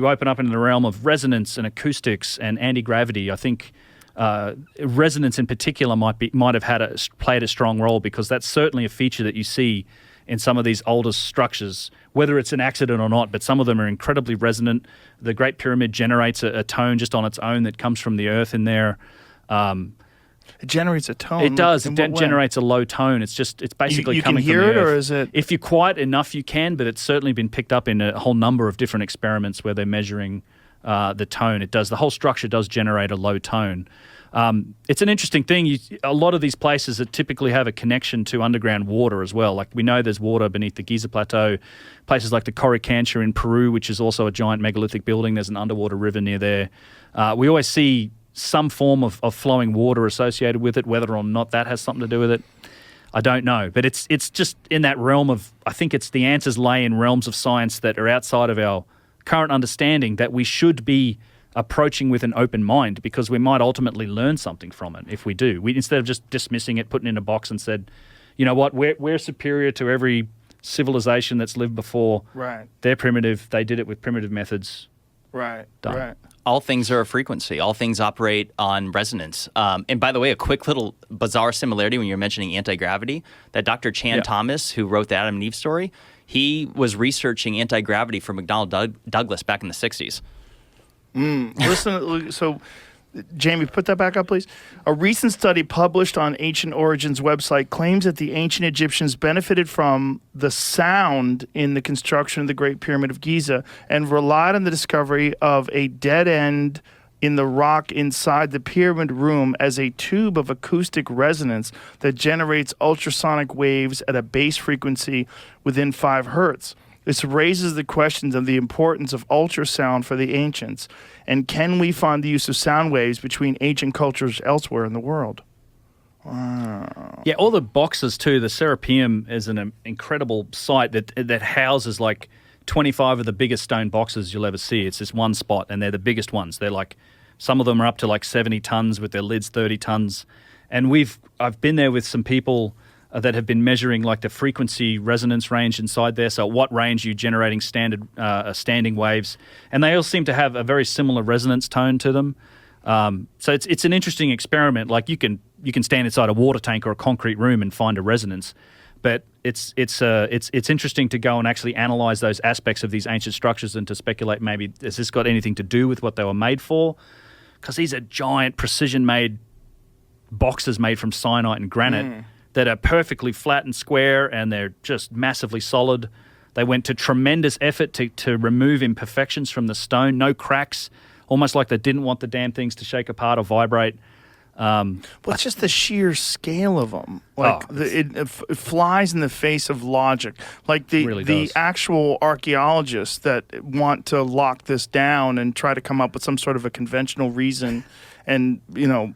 You open up into the realm of resonance and acoustics and anti-gravity. I think resonance in particular might have played a strong role, because that's certainly a feature that you see in some of these older structures, whether it's an accident or not, but some of them are incredibly resonant. The Great Pyramid generates a tone just on its own that comes from the earth in there. It generates a tone. It does. It generates a low tone. It's basically you coming can hear from the it, earth. or is it? If you're quiet enough, you can, but it's certainly been picked up in a whole number of different experiments where they're measuring the tone. It does. The whole structure does generate a low tone. It's an interesting thing. A lot of these places that typically have a connection to underground water as well. Like we know there's water beneath the Giza Plateau. Places like the Coricancha in Peru, which is also a giant megalithic building. There's an underwater river near there. We always see some form of flowing water associated with it. Whether or not that has something to do with it, I don't know. But it's just in that realm of, I think it's the answers lay in realms of science that are outside of our current understanding, that we should be approaching with an open mind, because we might ultimately learn something from it if we do. Instead of just dismissing it, putting it in a box and said, you know what, we're superior to every civilization that's lived before. Right. They're primitive. They did it with primitive methods. Right. Done. Right. All things are a frequency. All things operate on resonance. And by the way, a quick little bizarre similarity when you're mentioning anti-gravity, that Dr. Chan Thomas, who wrote the Adam and Eve story, he was researching anti-gravity for McDonnell Douglas back in the 60s. Listen, so Jamie, put that back up, please. A recent study published on Ancient Origins website claims that the ancient Egyptians benefited from the sound in the construction of the Great Pyramid of Giza and relied on the discovery of a dead end in the rock inside the pyramid room as a tube of acoustic resonance that generates ultrasonic waves at a base frequency within 5 hertz. This raises the questions of the importance of ultrasound for the ancients, and can we find the use of sound waves between ancient cultures elsewhere in the world? Wow. Yeah, all the boxes too. The Serapeum is an incredible site that houses like 25 of the biggest stone boxes you'll ever see. It's this one spot, and they're the biggest ones. They're like, some of them are up to like 70 tons with their lids 30 tons. And I've been there with some people that have been measuring like the frequency resonance range inside there. So what range are you generating standing waves? And they all seem to have a very similar resonance tone to them. So it's an interesting experiment. Like you can stand inside a water tank or a concrete room and find a resonance. But it's interesting to go and actually analyze those aspects of these ancient structures and to speculate, maybe has this got anything to do with what they were made for? Because these are giant precision-made boxes made from syenite and granite that are perfectly flat and square, and they're just massively solid. They went to tremendous effort to remove imperfections from the stone, no cracks, almost like they didn't want the damn things to shake apart or vibrate. Well, it's just the sheer scale of them. Like it flies in the face of logic. Like the actual archaeologists that want to lock this down and try to come up with some sort of a conventional reason and,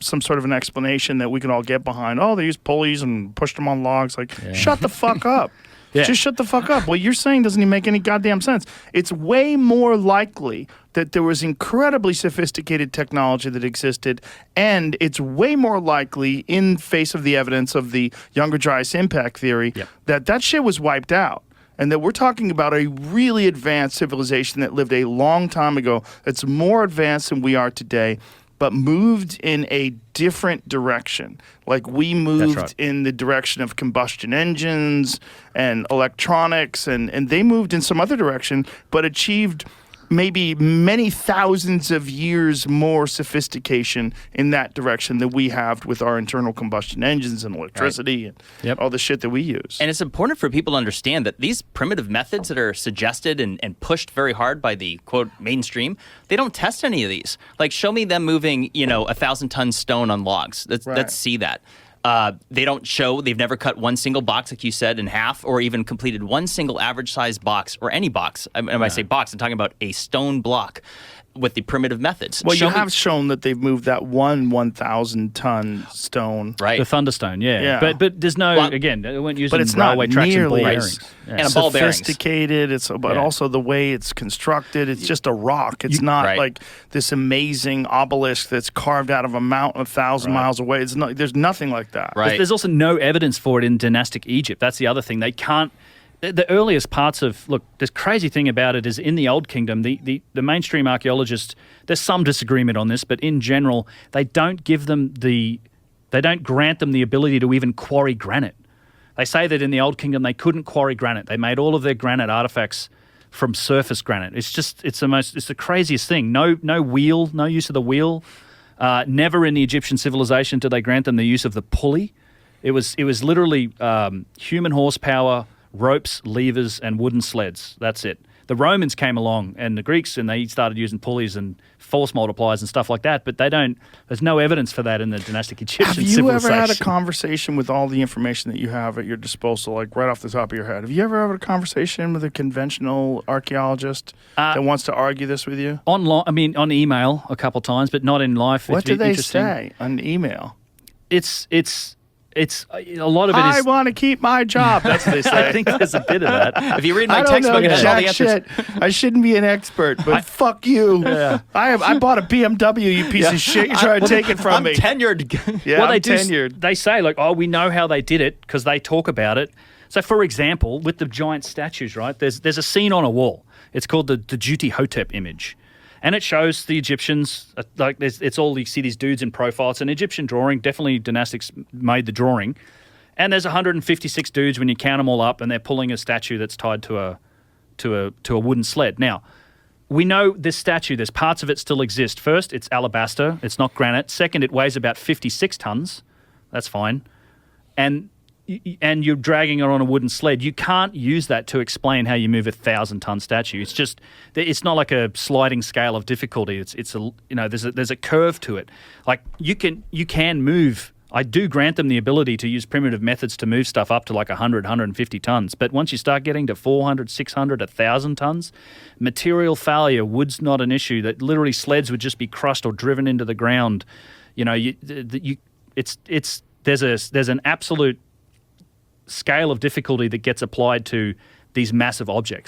some sort of an explanation that we can all get behind. Oh, they used pulleys and pushed them on logs. Like, shut the fuck up. Yeah. Just shut the fuck up. What you're saying doesn't even make any goddamn sense. It's way more likely that there was incredibly sophisticated technology that existed, and it's way more likely, in face of the evidence of the Younger Dryas impact theory, that shit was wiped out. And that we're talking about a really advanced civilization that lived a long time ago that's more advanced than we are today, but moved in a different direction. Like we moved in the direction of combustion engines and electronics, and they moved in some other direction, but achieved maybe many thousands of years more sophistication in that direction than we have with our internal combustion engines and electricity and all the shit that we use. And it's important for people to understand that these primitive methods that are suggested and pushed very hard by the, quote, mainstream, they don't test any of these. Like, show me them moving, 1,000-ton stone on logs. Let's see that. They've never cut one single box, like you said, in half, or even completed one single average-sized box, or any box. And when I say box, I'm talking about a stone block with the primitive methods. Well, you have shown that they've moved that 1,000-ton stone. Right. The Thunderstone, yeah. But there's no, again, they weren't using but it's railway not tracks and ball nearly bearings. And a ball bearings. Sophisticated, but also the way it's constructed, it's just a rock. It's not like this amazing obelisk that's carved out of a mountain 1,000 miles away. There's nothing like that. Right. There's also no evidence for it in dynastic Egypt. That's the other thing. They can't the earliest parts of, look, the crazy thing about it is in the Old Kingdom, the mainstream archaeologists, there's some disagreement on this, but in general, they don't grant them the ability to even quarry granite. They say that in the Old Kingdom, they couldn't quarry granite. They made all of their granite artifacts from surface granite. It's the craziest thing. No wheel, no use of the wheel. Never in the Egyptian civilization did they grant them the use of the pulley. It was literally human horsepower, ropes, levers, and wooden sleds. That's it. The Romans came along and the Greeks, and they started using pulleys and force multipliers and stuff like that, but there's no evidence for that in the dynastic Egyptian civilization. Have you ever had a conversation with all the information that you have at your disposal, like right off the top of your head? Have you ever had a conversation with a conventional archaeologist that wants to argue this with you? Online, on email a couple times, but not in life. What do they say on email? It's a lot of it is. I want to keep my job. That's what they say. I think there's a bit of that. If you read my textbook, it has all the answers. Shit. I shouldn't be an expert, but fuck you. Yeah. I bought a BMW, you piece of shit. You're trying to take it from me. I'm tenured. Yeah, well, I'm tenured. They say, like, we know how they did it because they talk about it. So, for example, with the giant statues, right, there's a scene on a wall. It's called the Duty Hotep image. And it shows the Egyptians, it's all, you see these dudes in profile. It's an Egyptian drawing. Definitely Dynastics made the drawing. And there's 156 dudes when you count them all up, and they're pulling a statue that's tied to a wooden sled. Now, we know this statue, there's parts of it still exist. First, it's alabaster. It's not granite. Second, it weighs about 56 tons. That's fine. And you're dragging it on a wooden sled. You can't use that to explain how you move a 1,000-ton statue. It's not like a sliding scale of difficulty. There's a curve to it. Like you can move. I do grant them the ability to use primitive methods to move stuff up to like 100, 150 tons. But once you start getting to 400, 600, 1,000 tons, material failure, wood's not an issue. That literally sleds would just be crushed or driven into the ground. There's an absolute scale of difficulty that gets applied to these massive objects.